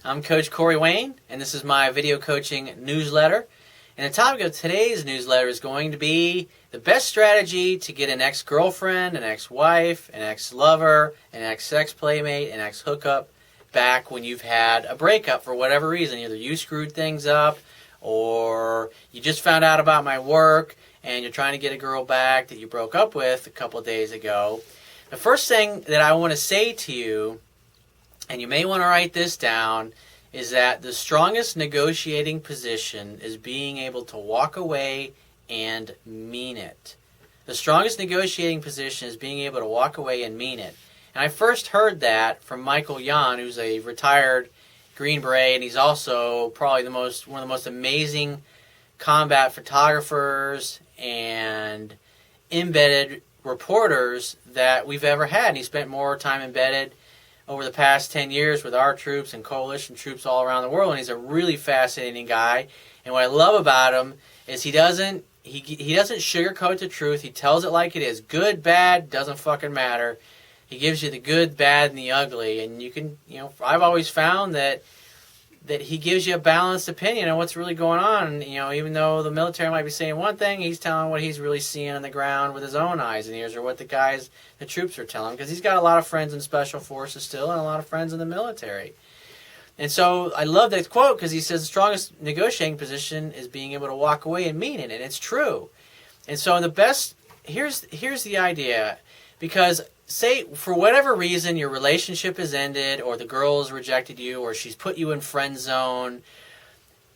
I'm Coach Corey Wayne, and this is my video coaching newsletter. And the topic of today's newsletter is going to be the best strategy to get an ex-girlfriend, an ex-wife, an ex-lover, an ex-sex playmate, an ex-hookup back when you've had a breakup for whatever reason. Either you screwed things up, or you just found out about my work, and you're trying to get a girl back that you broke up with a couple days ago. The first thing that I want to say to you, and you may want to write this down, is that the strongest negotiating position is being able to walk away and mean it. The strongest negotiating position is being able to walk away and mean it. And I first heard that from Michael Yan, who's a retired Green Beret, and he's also probably one of the most amazing combat photographers and embedded reporters that we've ever had. And he spent more time embedded over the past 10 years with our troops and coalition troops all around the world, and he's a really fascinating guy. And what I love about him is he doesn't sugarcoat the truth. He tells it like it is. Good, bad, doesn't fucking matter. He gives you the good, bad, and the ugly. And you can, I've always found that he gives you a balanced opinion on what's really going on. Even though the military might be saying one thing, he's telling what he's really seeing on the ground with his own eyes and ears, or what the troops are telling him, because he's got a lot of friends in special forces still and a lot of friends in the military. And so I love that quote, because he says the strongest negotiating position is being able to walk away and mean it, and it's true. And so here's the idea, because say for whatever reason your relationship has ended, or the girl has rejected you, or she's put you in friend zone,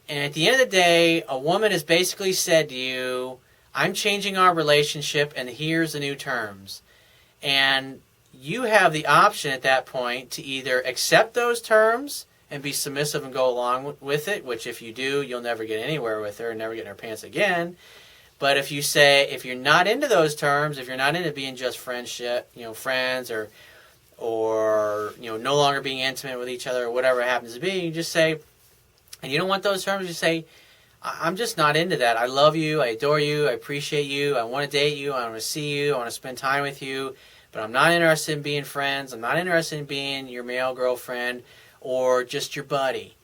and at the end of the day a woman has basically said to you, I'm changing our relationship and here's the new terms. And you have the option at that point to either accept those terms and be submissive and go along with it, which if you do, you'll never get anywhere with her and never get in her pants again. But if you're not into those terms, if you're not into being just friendship, friends, or no longer being intimate with each other, or whatever it happens to be, you just say, and you don't want those terms, you say, I'm just not into that. I love you, I adore you, I appreciate you, I want to date you, I want to see you, I want to spend time with you, but I'm not interested in being friends, I'm not interested in being your male girlfriend, or just your buddy.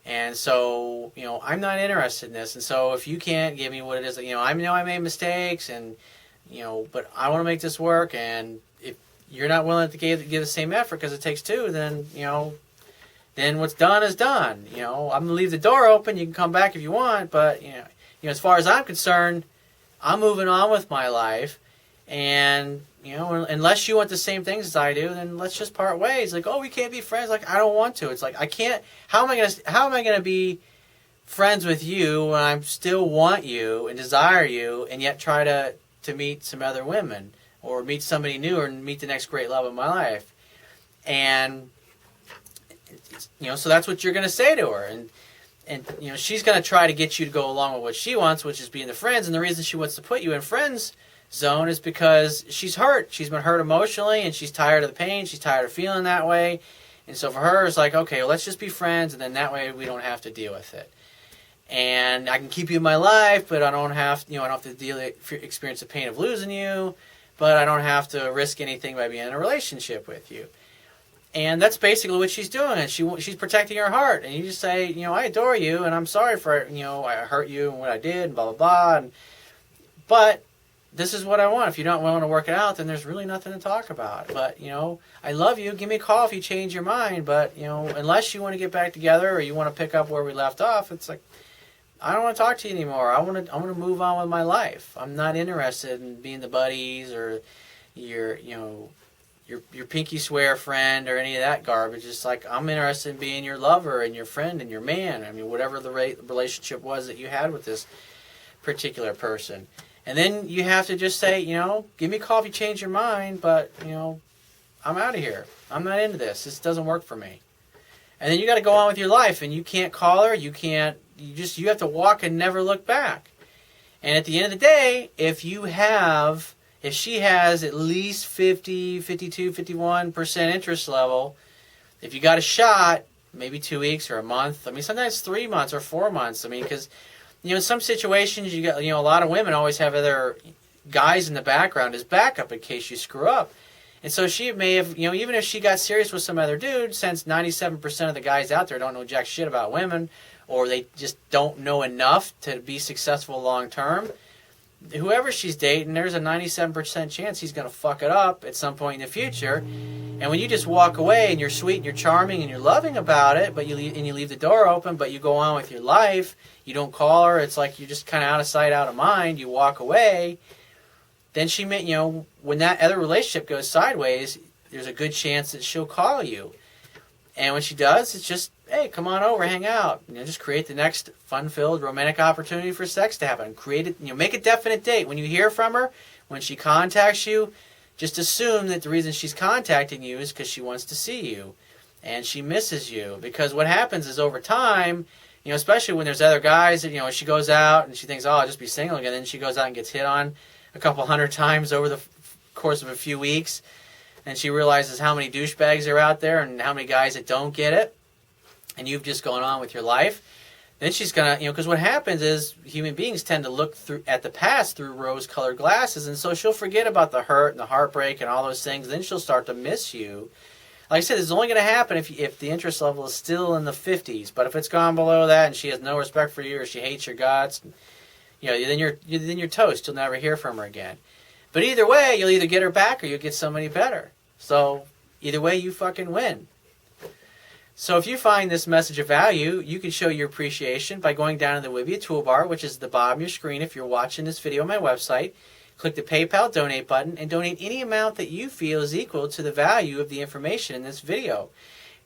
And so, I'm not interested in this. And so if you can't give me what it is, I know I made mistakes, and, but I want to make this work. And if you're not willing to give the same effort, because it takes two, then, then what's done is done. I'm going to leave the door open. You can come back if you want. But, as far as I'm concerned, I'm moving on with my life. And, unless you want the same things as I do, then let's just part ways. Like, oh, we can't be friends. Like, I don't want to. It's like, I can't. How am I going to be friends with you when I still want you and desire you, and yet try to meet some other women, or meet somebody new, or meet the next great love of my life? And, so that's what you're going to say to her. And she's going to try to get you to go along with what she wants, which is being the friends. And the reason she wants to put you in friends zone is because she's hurt. She's been hurt emotionally, and she's tired of the pain. She's tired of feeling that way. And so for her, it's like, okay, well, let's just be friends, and then that way we don't have to deal with it. And I can keep you in my life, but I don't have, I don't have to experience the pain of losing you, but I don't have to risk anything by being in a relationship with you. And that's basically what she's doing. And she's protecting her heart. And you just say, I adore you, and I'm sorry for, I hurt you and what I did, and blah, blah, blah. But this is what I want. If you're not willing to work it out, then there's really nothing to talk about. But, I love you. Give me a call if you change your mind. But, unless you want to get back together, or you want to pick up where we left off, it's like, I don't want to talk to you anymore. I want to move on with my life. I'm not interested in being the buddies, or your pinky swear friend, or any of that garbage. It's like, I'm interested in being your lover and your friend and your man. I mean, whatever the relationship was that you had with this particular person. And then you have to just say, give me a call if you change your mind, but, I'm out of here. I'm not into this. This doesn't work for me. And then you got to go on with your life, and you can't call her. You have to walk and never look back. And at the end of the day, if she has at least 50, 52, 51% interest level, if you got a shot, maybe 2 weeks or a month. I mean, sometimes 3 months or 4 months. I mean, because, in some situations, you got, a lot of women always have other guys in the background as backup in case you screw up. And so she may have, even if she got serious with some other dude, since 97% of the guys out there don't know jack shit about women, or they just don't know enough to be successful long term, whoever she's dating, there's a 97% chance he's going to fuck it up at some point in the future. And when you just walk away and you're sweet and you're charming and you're loving about it, but you leave the door open, but you go on with your life, you don't call her, it's like you're just kind of out of sight, out of mind, you walk away, then she may, when that other relationship goes sideways, there's a good chance that she'll call you. And when she does, it's just, hey, come on over, hang out. Just create the next fun-filled romantic opportunity for sex to happen. Create it, make a definite date. When you hear from her, when she contacts you, just assume that the reason she's contacting you is because she wants to see you and she misses you. Because what happens is over time, especially when there's other guys that, she goes out and she thinks, oh, I'll just be single again. Then she goes out and gets hit on a couple hundred times over the course of a few weeks. And she realizes how many douchebags are out there and how many guys that don't get it. And you've just gone on with your life. Then she's going to, because what happens is human beings tend to look at the past through rose-colored glasses. And so she'll forget about the hurt and the heartbreak and all those things. Then she'll start to miss you. Like I said, this is only going to happen if the interest level is still in the 50s. But if it's gone below that and she has no respect for you or she hates your guts, then you're toast. You'll never hear from her again. But either way, you'll either get her back or you'll get somebody better. So either way, you fucking win. So if you find this message of value, you can show your appreciation by going down to the Wibia toolbar, which is at the bottom of your screen if you're watching this video on my website. Click the PayPal donate button and donate any amount that you feel is equal to the value of the information in this video.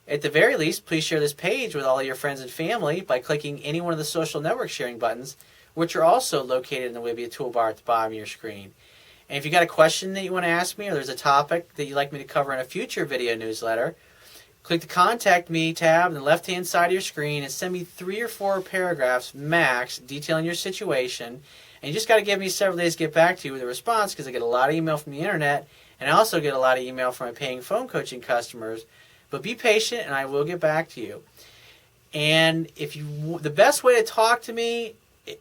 At the very least, please share this page with all of your friends and family by clicking any one of the social network sharing buttons, which are also located in the Wibia toolbar at the bottom of your screen. And if you got a question that you want to ask me or there's a topic that you'd like me to cover in a future video newsletter, click the Contact Me tab on the left-hand side of your screen and send me 3 or 4 paragraphs max detailing your situation. And you just got to give me several days to get back to you with a response because I get a lot of email from the internet and I also get a lot of email from my paying phone coaching customers. But be patient and I will get back to you. And the best way to talk to me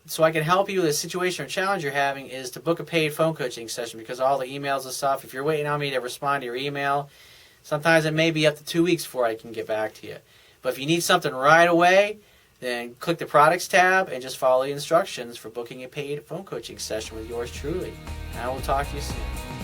so I can help you with a situation or challenge you're having is to book a paid phone coaching session because all the emails and stuff, if you're waiting on me to respond to your email, sometimes it may be up to 2 weeks before I can get back to you. But if you need something right away, then click the Products tab and just follow the instructions for booking a paid phone coaching session with yours truly. And I will talk to you soon.